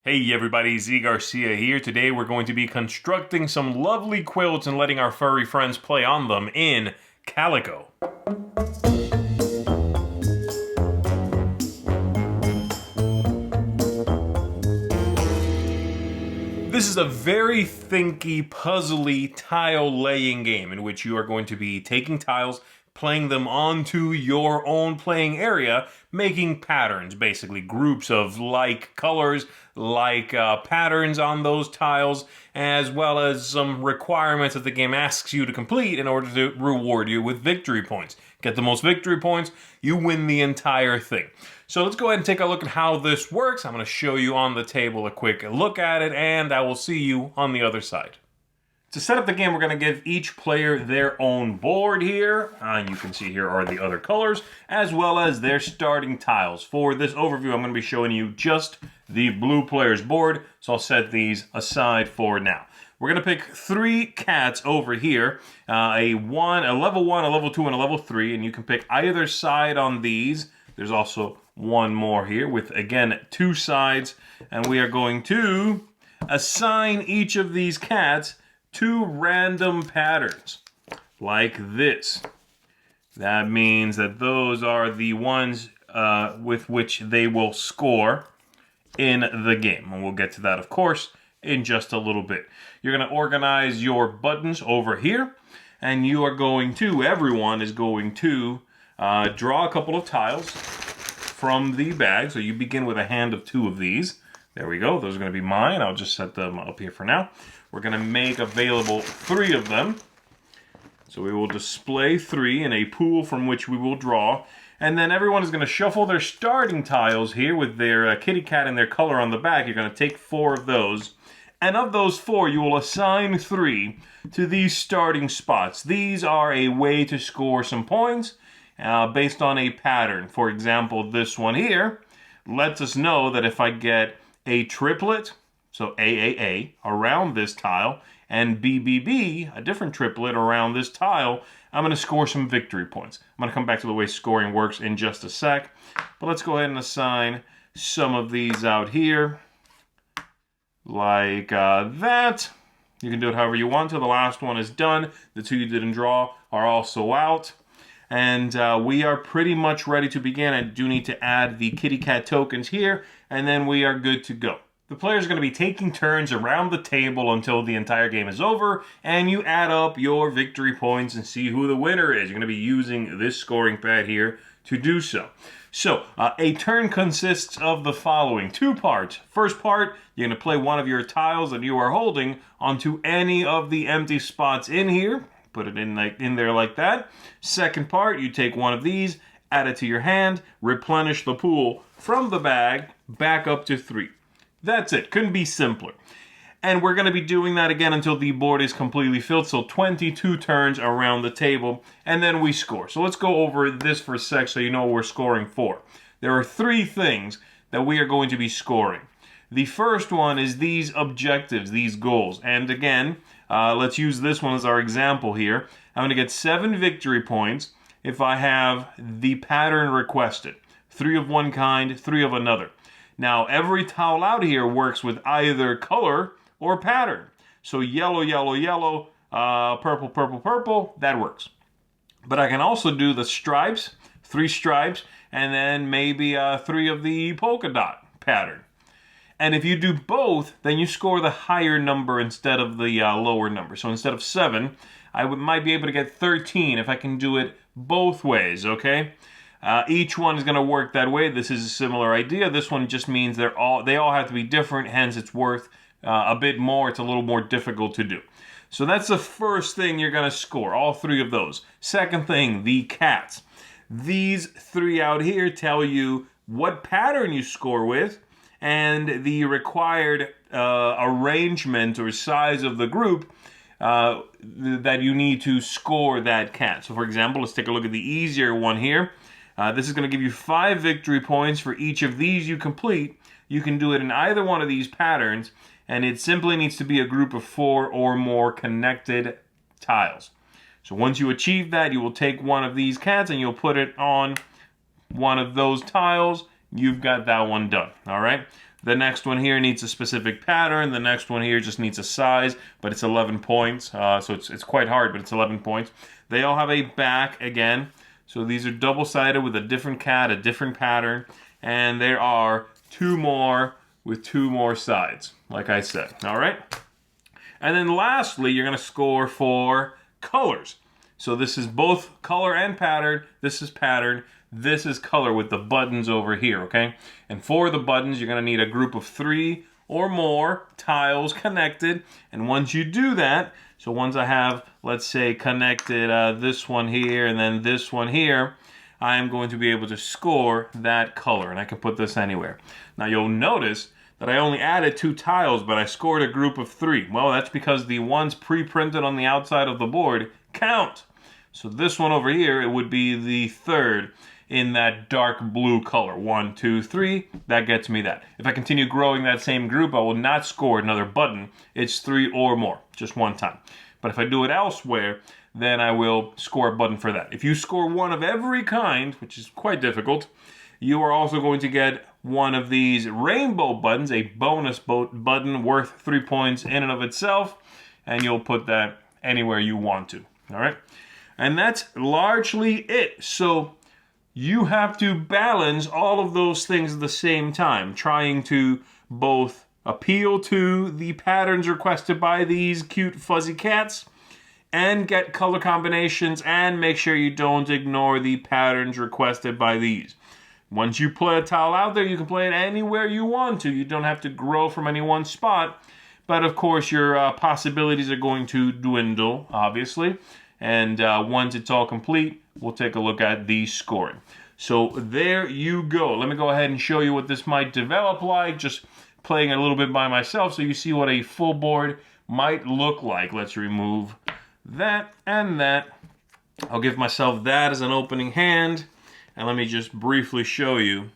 Hey everybody, Zee Garcia here. Today we're going to be constructing some lovely quilts and letting our furry friends play on them in Calico. This is a very thinky, puzzly tile laying game in which you are going to be taking tiles, playing them onto your own playing area, making patterns, basically groups of like colors, like patterns on those tiles, as well as some requirements that the game asks you to complete in order to reward you with victory points. Get the most victory points, you win the entire thing. So let's go ahead and take a look at how this works. I'm going to show you on the table a quick look at it, and I will see you on the other side. To set up the game, we're going to give each player their own board here. And you can see here are the other colors, as well as their starting tiles. For this overview, I'm going to be showing you just the blue player's board, so I'll set these aside for now. We're going to pick 3 cats over here, a level 1, a level 2, and a level 3, and you can pick either side on these. There's also one more here with, again, 2 sides, and we are going to assign each of these cats 2 random patterns, like this. That means that those are the ones with which they will score in the game. And we'll get to that, of course, in just a little bit. You're going to organize your buttons over here, and you are going to, everyone is going to draw a couple of tiles from the bag. So you begin with a hand of 2 of these. There we go. Those are going to be mine. I'll just set them up here for now. We're going to make available 3 of them. So we will display 3 in a pool from which we will draw. And then everyone is going to shuffle their starting tiles here with their kitty cat and their color on the back. You're going to take 4 of those. And of those 4, you will assign 3 to these starting spots. These are a way to score some points based on a pattern. For example, this one here lets us know that if I get a triplet, so AAA, around this tile, and BBB, a different triplet around this tile, I'm going to score some victory points. I'm going to come back to the way scoring works in just a sec. But let's go ahead and assign some of these out here, like that. You can do it however you want till the last one is done. The 2 you didn't draw are also out. And we are pretty much ready to begin. I do need to add the kitty cat tokens here, and then we are good to go. The players are going to be taking turns around the table until the entire game is over, and you add up your victory points and see who the winner is. You're going to be using this scoring pad here to do so. So, a turn consists of the following 2 parts. First part, you're going to play one of your tiles that you are holding onto any of the empty spots in here. Put it in there like that. Second part, you take one of these, add it to your hand, replenish the pool from the bag back up to 3. That's it. Couldn't be simpler. And we're going to be doing that again until the board is completely filled. So 22 turns around the table, and then we score. So let's go over this for a sec so you know what we're scoring for. There are 3 things that we are going to be scoring. The first one is these objectives, these goals. And again, let's use this one as our example here. I'm going to get 7 victory points if I have the pattern requested. 3 of one kind, 3 of another. Now, every tile out here works with either color or pattern. So yellow, yellow, yellow, purple, purple, purple, that works. But I can also do the stripes, 3 stripes, and then maybe 3 of the polka dot pattern. And if you do both, then you score the higher number instead of the lower number. So instead of 7, I might be able to get 13 if I can do it both ways, okay? Each one is going to work that way. This is a similar idea. This one just means they all have to be different, hence it's worth a bit more. It's a little more difficult to do. So that's the first thing you're going to score, all 3 of those. Second thing, the cats. These 3 out here tell you what pattern you score with and the required arrangement or size of the group that you need to score that cat. So for example, let's take a look at the easier one here. This is going to give you 5 victory points for each of these you complete. You can do it in either one of these patterns, and it simply needs to be a group of 4 or more connected tiles. So once you achieve that, you will take one of these cats and you'll put it on one of those tiles. You've got that one done, all right? The next one here needs a specific pattern. The next one here just needs a size, but it's 11 points. So it's quite hard, but it's 11 points. They all have a back again. So these are double-sided with a different cat, a different pattern. And there are 2 more with 2 more sides, like I said. All right? And then lastly, you're going to score for colors. So this is both color and pattern. This is pattern. This is color with the buttons over here, okay? And for the buttons, you're going to need a group of 3 or more tiles connected. And once you do that, so once I have, let's say, connected this one here and then this one here, I am going to be able to score that color. And I can put this anywhere. Now you'll notice that I only added 2 tiles, but I scored a group of 3. Well, that's because the ones pre-printed on the outside of the board count. So this one over here, it would be the 3rd in that dark blue color. 1, 2, 3, that gets me that. If I continue growing that same group, I will not score another button. It's 3 or more, just one time. But if I do it elsewhere, then I will score a button for that. If you score one of every kind, which is quite difficult, you are also going to get one of these rainbow buttons, a bonus button worth 3 points in and of itself, and you'll put that anywhere you want to. All right? And that's largely it. So you have to balance all of those things at the same time, trying to both appeal to the patterns requested by these cute fuzzy cats and get color combinations and make sure you don't ignore the patterns requested by these. Once you play a tile out there, you can play it anywhere you want to. You don't have to grow from any one spot. But of course, your possibilities are going to dwindle, obviously. And once it's all complete, we'll take a look at the scoring. So there you go. Let me go ahead and show you what this might develop like, just playing a little bit by myself so you see what a full board might look like. Let's remove that and that. I'll give myself that as an opening hand. And let me just briefly show you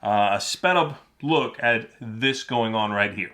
a sped up look at this going on right here.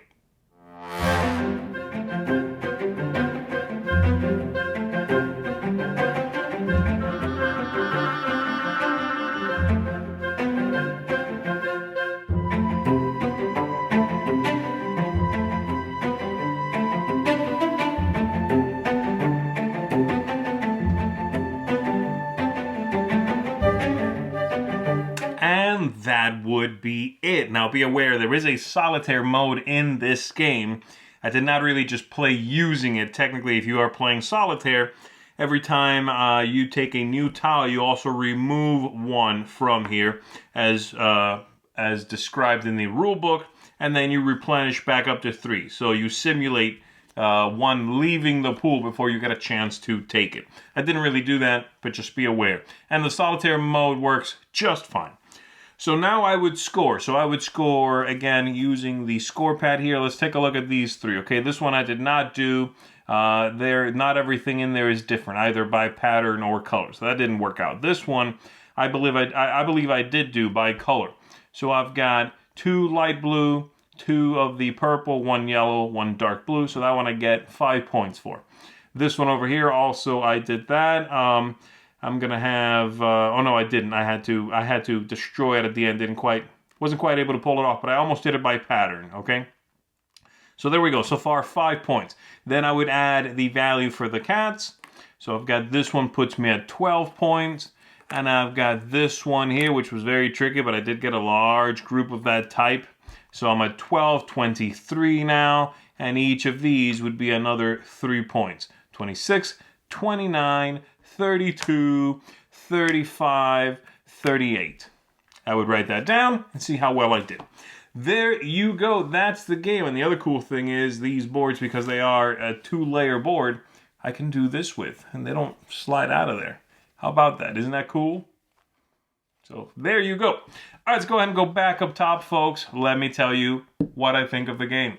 That would be it. Now be aware there is a solitaire mode in this game. I did not really just play using it. Technically, if you are playing solitaire, every time you take a new tile, you also remove one from here as described in the rule book, and then you replenish back up to 3. So you simulate one leaving the pool before you get a chance to take it. I didn't really do that, but just be aware. And the solitaire mode works just fine. So now I would score. So I would score, again, using the score pad here. Let's take a look at these 3. Okay, this one I did not do. Not everything in there is different, either by pattern or color. So that didn't work out. This one, I believe I did do by color. So I've got 2 light blue, 2 of the purple, 1 yellow, 1 dark blue. So that one I get 5 points for. This one over here, also I did that. I'm gonna have. Oh no, I didn't. I had to destroy it at the end. Wasn't quite able to pull it off, but I almost did it by pattern. Okay. So there we go. So far, 5 points. Then I would add the value for the cats. So I've got this one puts me at 12 points, and I've got this one here, which was very tricky, but I did get a large group of that type. So I'm at 12, 23 now, and each of these would be another 3 points. 26, 29. 32, 35, 38. I would write that down and see how well I did. There you go. That's the game. And the other cool thing is these boards, because they are a 2-layer board, I can do this with, and they don't slide out of there. How about that? Isn't that cool? So there you go. All right, let's go ahead and go back up top, folks. Let me tell you what I think of the game.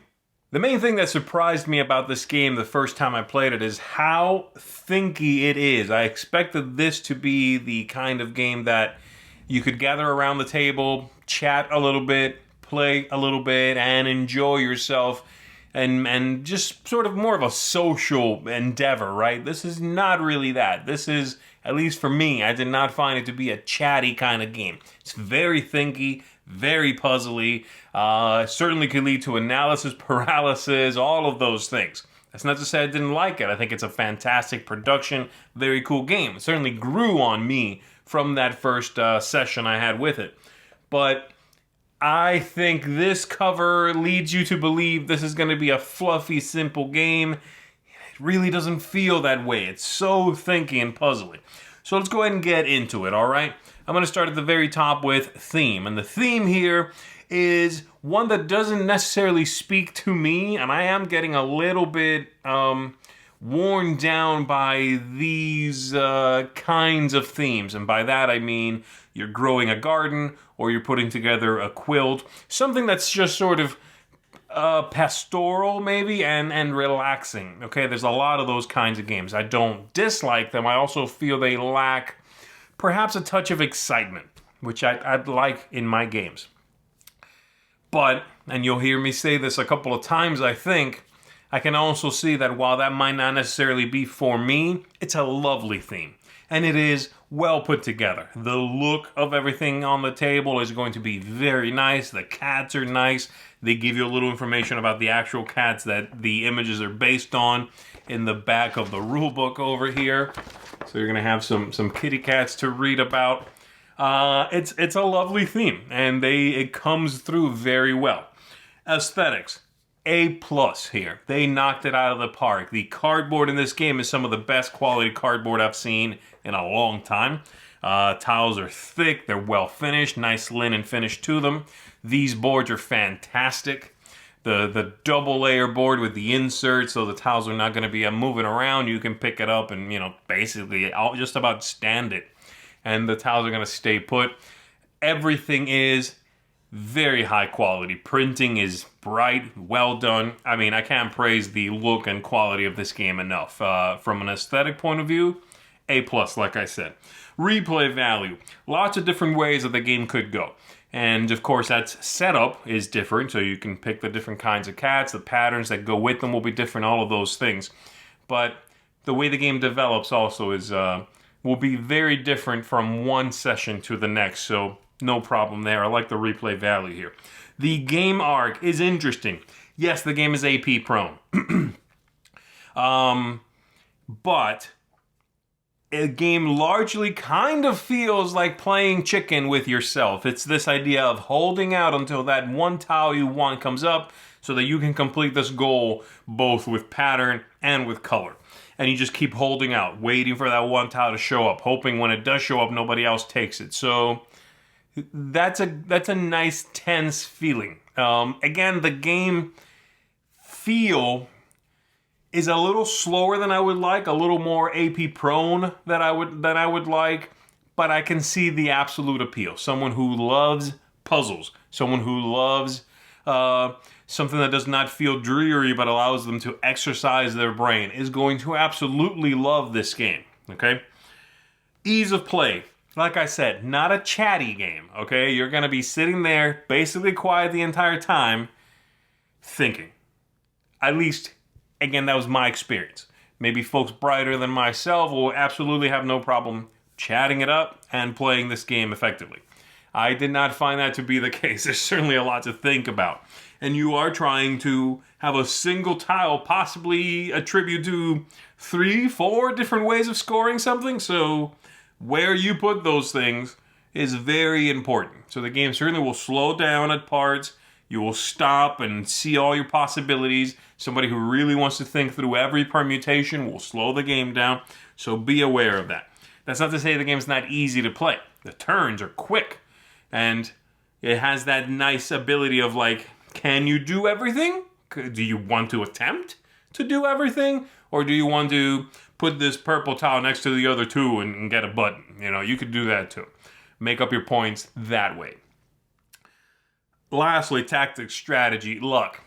The main thing that surprised me about this game the first time I played it is how thinky it is. I expected this to be the kind of game that you could gather around the table, chat a little bit, play a little bit, and enjoy yourself, and just sort of more of a social endeavor, right? This is not really that. This is, at least for me, I did not find it to be a chatty kind of game. It's very thinky, very puzzly, certainly could lead to analysis paralysis, all of those things. That's not to say I didn't like it. I think it's a fantastic production, very cool game. It certainly grew on me from that first session I had with it. But I think this cover leads you to believe this is going to be a fluffy, simple game. It really doesn't feel that way. It's so thinky and puzzly. So let's go ahead and get into it, all right? I'm going to start at the very top with theme. And the theme here is one that doesn't necessarily speak to me, and I am getting a little bit worn down by these kinds of themes. And by that I mean you're growing a garden or you're putting together a quilt, something that's just sort of pastoral maybe and relaxing. Okay, there's a lot of those kinds of games. I don't dislike them. I also feel they lack perhaps a touch of excitement, which I'd like in my games. But, and you'll hear me say this a couple of times, I think, I can also see that while that might not necessarily be for me, it's a lovely theme. And it is well put together. The look of everything on the table is going to be very nice. The cats are nice. They give you a little information about the actual cats that the images are based on in the back of the rule book over here. So you're going to have some kitty cats to read about. It's a lovely theme, and it comes through very well. Aesthetics, A+ here. They knocked it out of the park. The cardboard in this game is some of the best quality cardboard I've seen in a long time. Tiles are thick, they're well finished, nice linen finish to them. These boards are fantastic. The double layer board with the insert, so the tiles are not going to be moving around. You can pick it up and, basically I'll just about stand it. And the tiles are going to stay put. Everything is very high quality. Printing is bright, well done. I mean, I can't praise the look and quality of this game enough. From an aesthetic point of view, A+, like I said. Replay value. Lots of different ways that the game could go. And of course, that's setup is different, so you can pick the different kinds of cats, the patterns that go with them will be different, all of those things. But the way the game develops also is will be very different from one session to the next, so no problem there. I like the replay value here. The game arc is interesting. Yes, the game is AP prone. But a game largely kind of feels like playing chicken with yourself. It's this idea of holding out until that one tile you want comes up so that you can complete this goal both with pattern and with color. And you just keep holding out, waiting for that one tile to show up, hoping when it does show up, nobody else takes it. So that's a nice tense feeling. Again, the game feel is a little slower than I would like, a little more AP prone than I would like, but I can see the absolute appeal. Someone who loves puzzles, someone who loves something that does not feel dreary but allows them to exercise their brain is going to absolutely love this game, okay? Ease of play. Like I said, not a chatty game, okay? You're going to be sitting there basically quiet the entire time thinking. At least, again, that was my experience. Maybe folks brighter than myself will absolutely have no problem chatting it up and playing this game effectively. I did not find that to be the case. There's certainly a lot to think about. And you are trying to have a single tile possibly attribute to 3-4 different ways of scoring something. So where you put those things is very important. So the game certainly will slow down at parts. You will stop and see all your possibilities. Somebody who really wants to think through every permutation will slow the game down. So be aware of that. That's not to say the game's not easy to play. The turns are quick. And it has that nice ability of like, can you do everything? Do you want to attempt to do everything? Or do you want to put this purple tile next to the other two and get a button? You could do that too. Make up your points that way. Lastly, tactics, strategy, luck.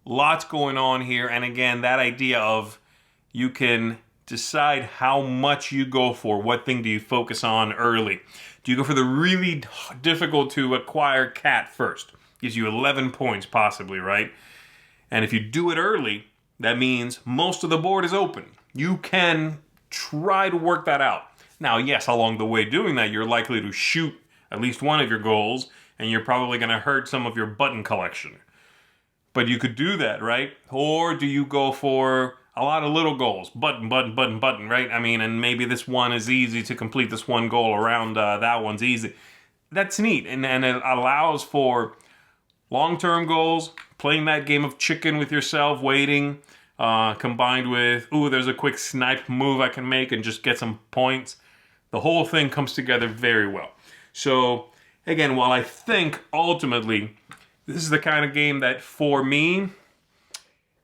Lots going on here. And again, that idea of you can decide how much you go for. What thing do you focus on early? Do you go for the really difficult to acquire cat first? Gives you 11 points possibly, right? And if you do it early, that means most of the board is open. You can try to work that out. Now, yes, along the way doing that, you're likely to shoot at least one of your goals and you're probably going to hurt some of your button collection. But you could do that, right? Or do you go for a lot of little goals? Button, button, button, button, right? I mean, and maybe this one is easy to complete this one goal around that one's easy. That's neat, and it allows for long-term goals, playing that game of chicken with yourself, waiting, combined with, ooh, there's a quick snipe move I can make and just get some points. The whole thing comes together very well. So, again, while I think ultimately this is the kind of game that, for me,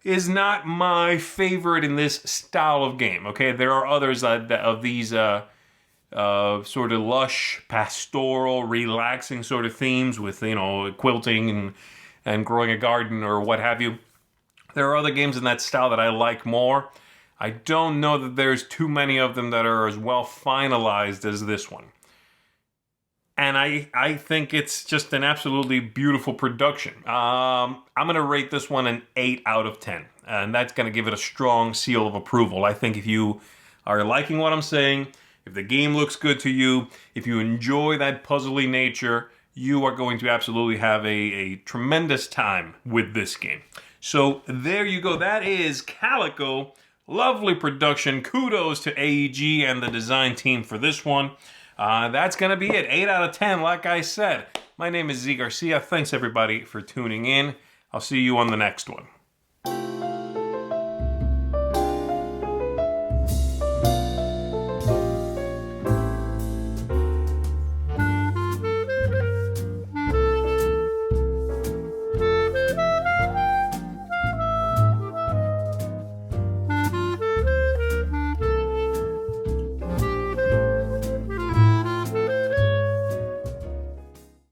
is not my favorite in this style of game, okay? There are others of these sort of lush, pastoral, relaxing sort of themes with, you know, quilting and growing a garden or what have you. There are other games in that style that I like more. I don't know that there's too many of them that are as well finalized as this one. And I think it's just an absolutely beautiful production. I'm going to rate this one an 8 out of 10. And that's going to give it a strong seal of approval. I think if you are liking what I'm saying, if the game looks good to you, if you enjoy that puzzly nature, you are going to absolutely have a tremendous time with this game. So there you go. That is Calico. Lovely production. Kudos to AEG and the design team for this one. That's going to be it. 8 out of 10, like I said. My name is Zee Garcia. Thanks, everybody, for tuning in. I'll see you on the next one.